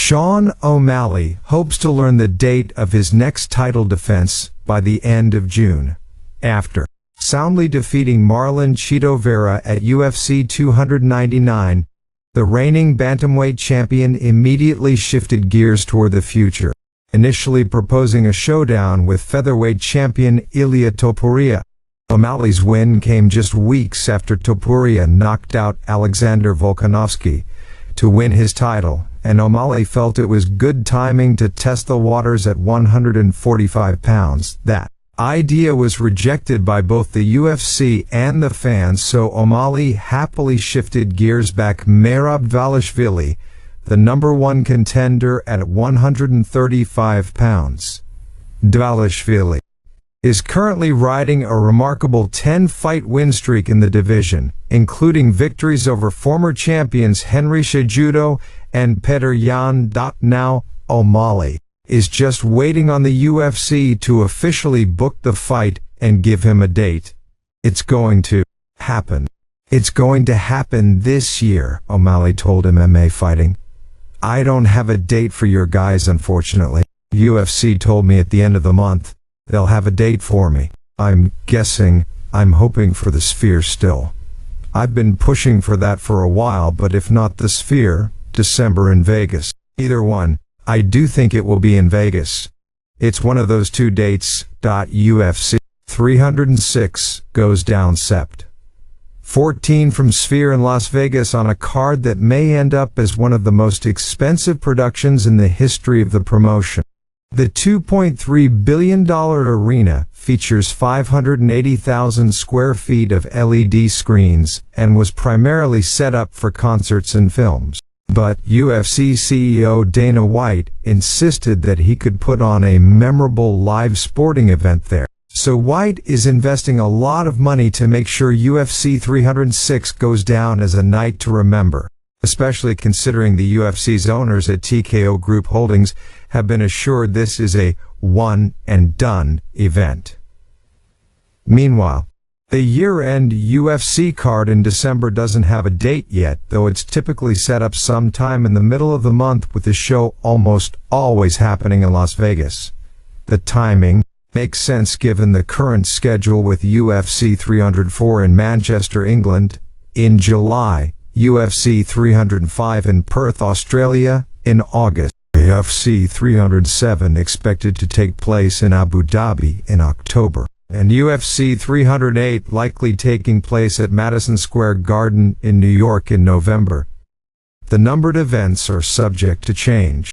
Sean O'Malley hopes to learn the date of his next title defense by the end of June. After soundly defeating Marlon Chito Vera at UFC 299, the reigning bantamweight champion immediately shifted gears toward the future, initially proposing a showdown with featherweight champion Ilia Topuria. O'Malley's win came just weeks after Topuria knocked out Alexander Volkanovski to win his title, and O'Malley felt it was good timing to test the waters at 145 pounds. That idea was rejected by both the UFC and the fans, so O'Malley happily shifted gears back. Merab Dvalishvili, the #1 contender at 135 pounds. Dvalishvili is currently riding a remarkable 10-fight win streak in the division, including victories over former champions Henry Cejudo and Petr Yan. Now, O'Malley is just waiting on the UFC to officially book the fight and give him a date. It's going to happen. It's going to happen this year, O'Malley told MMA Fighting. I don't have a date for your guys, unfortunately. UFC told me at the end of the month they'll have a date for me. I'm hoping for the Sphere still. I've been pushing for that for a while, but if not the Sphere, December in Vegas. Either one, I do think it will be in Vegas. It's one of those two dates. UFC 306 goes down Sept. 14 from Sphere in Las Vegas on a card that may end up as one of the most expensive productions in the history of the promotion. The $2.3 billion arena features 580,000 square feet of LED screens and was primarily set up for concerts and films. But UFC CEO Dana White insisted that he could put on a memorable live sporting event there. So White is investing a lot of money to make sure UFC 306 goes down as a night to remember, especially considering the UFC's owners at TKO Group Holdings have been assured this is a one-and-done event. Meanwhile, the year-end UFC card in December doesn't have a date yet, though it's typically set up sometime in the middle of the month, with the show almost always happening in Las Vegas. The timing makes sense given the current schedule, with UFC 304 in Manchester, England in July, UFC 305 in Perth, Australia in August, UFC 307 expected to take place in Abu Dhabi in October, and UFC 308 likely taking place at Madison Square Garden in New York in November. The numbered events are subject to change.